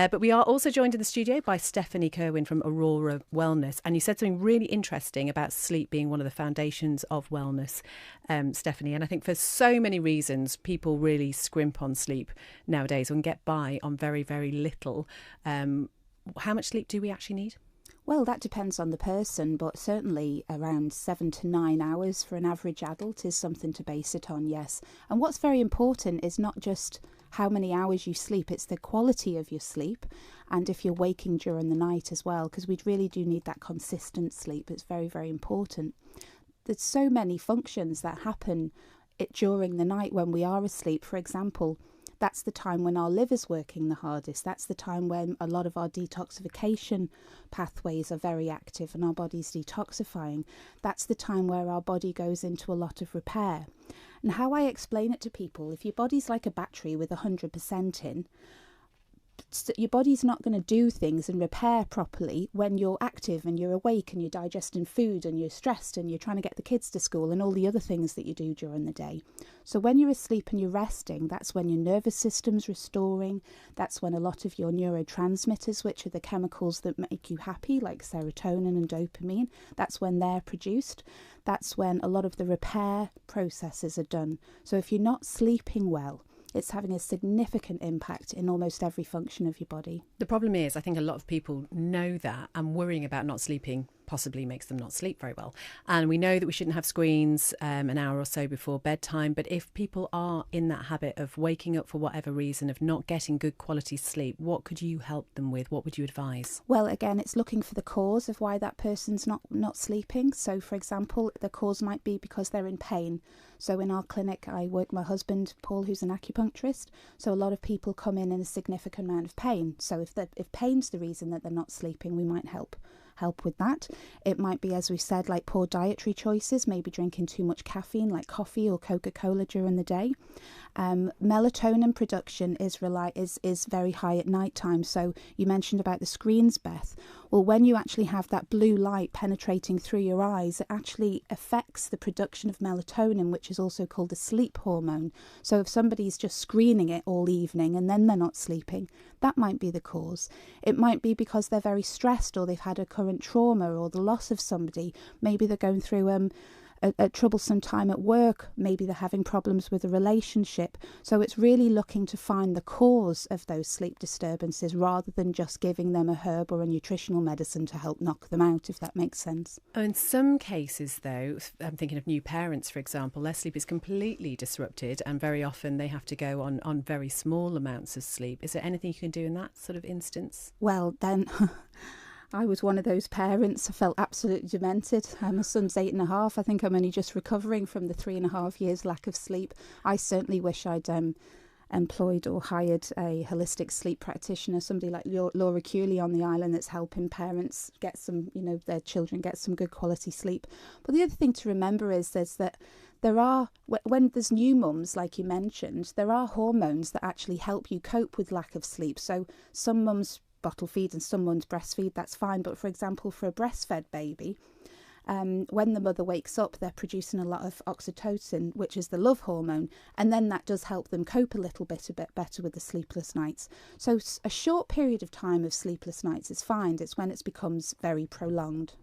But we are also joined in the studio by Stefanie Kerwin from Aurora Wellness. And you said something really interesting about sleep being one of the foundations of wellness, Stefanie. And I think for so many reasons, people really scrimp on sleep nowadays and get by on very, very little. How much sleep do we actually need? Well, that depends on the person, but certainly around 7 to 9 hours for an average adult is something to base it on, yes. And what's very important is not just how many hours you sleep, it's the quality of your sleep, and if you're waking during the night as well, because we really do need that consistent sleep. It's very, very important. There's so many functions that happen during the night when we are asleep. For example, that's the time when our liver's working the hardest. That's the time when a lot of our detoxification pathways are very active and our body's detoxifying. That's the time where our body goes into a lot of repair. And how I explain it to people, if your body's like a battery with 100% in, your body's not going to do things and repair properly when you're active and you're awake and you're digesting food and you're stressed and you're trying to get the kids to school and all the other things that you do during the day. So when you're asleep and you're resting, that's when your nervous system's restoring. That's when a lot of your neurotransmitters, which are the chemicals that make you happy, like serotonin and dopamine, that's when they're produced. That's when a lot of the repair processes are done. So if you're not sleeping well, it's having a significant impact in almost every function of your body. The problem is, I think a lot of people know that, and worrying about not sleeping possibly makes them not sleep very well. And we know that we shouldn't have screens an hour or so before bedtime. But if people are in that habit of waking up for whatever reason, of not getting good quality sleep, what could you help them with? What would you advise? Well, again, it's looking for the cause of why that person's not sleeping. So, for example, the cause might be because they're in pain. So in our clinic, I work with my husband, Paul, who's an acupuncturist. So a lot of people come in a significant amount of pain. So if pain's the reason that they're not sleeping, we might help with that. It might be, as we said, like poor dietary choices, maybe drinking too much caffeine like coffee or Coca-Cola during the day. Melatonin production is very high at night time. So you mentioned about the screens, Beth. Well, when you actually have that blue light penetrating through your eyes, it actually affects the production of melatonin, which is also called the sleep hormone. So if somebody's just screening it all evening and then they're not sleeping, that might be the cause. It might be because they're very stressed, or they've had a current trauma or the loss of somebody. Maybe they're going through a troublesome time at work. Maybe they're having problems with a relationship. So it's really looking to find the cause of those sleep disturbances rather than just giving them a herb or a nutritional medicine to help knock them out, if that makes sense. In some cases, though, I'm thinking of new parents, for example, their sleep is completely disrupted and very often they have to go on very small amounts of sleep. Is there anything you can do in that sort of instance? Well, then... I was one of those parents. I felt absolutely demented. My son's 8.5. I think I'm only just recovering from the 3.5 years lack of sleep. I certainly wish I'd employed or hired a holistic sleep practitioner, somebody like Laura Cooley on the island that's helping parents get some, their children get some good quality sleep. But the other thing to remember is that there are, when there's new mums, like you mentioned, there are hormones that actually help you cope with lack of sleep. So some mums bottle feed and someone's breastfeed, that's fine. But for example, for a breastfed baby, when the mother wakes up, they're producing a lot of oxytocin, which is the love hormone, and then that does help them cope a bit better with the sleepless nights. So a short period of time of sleepless nights is fine. It's when it becomes very prolonged.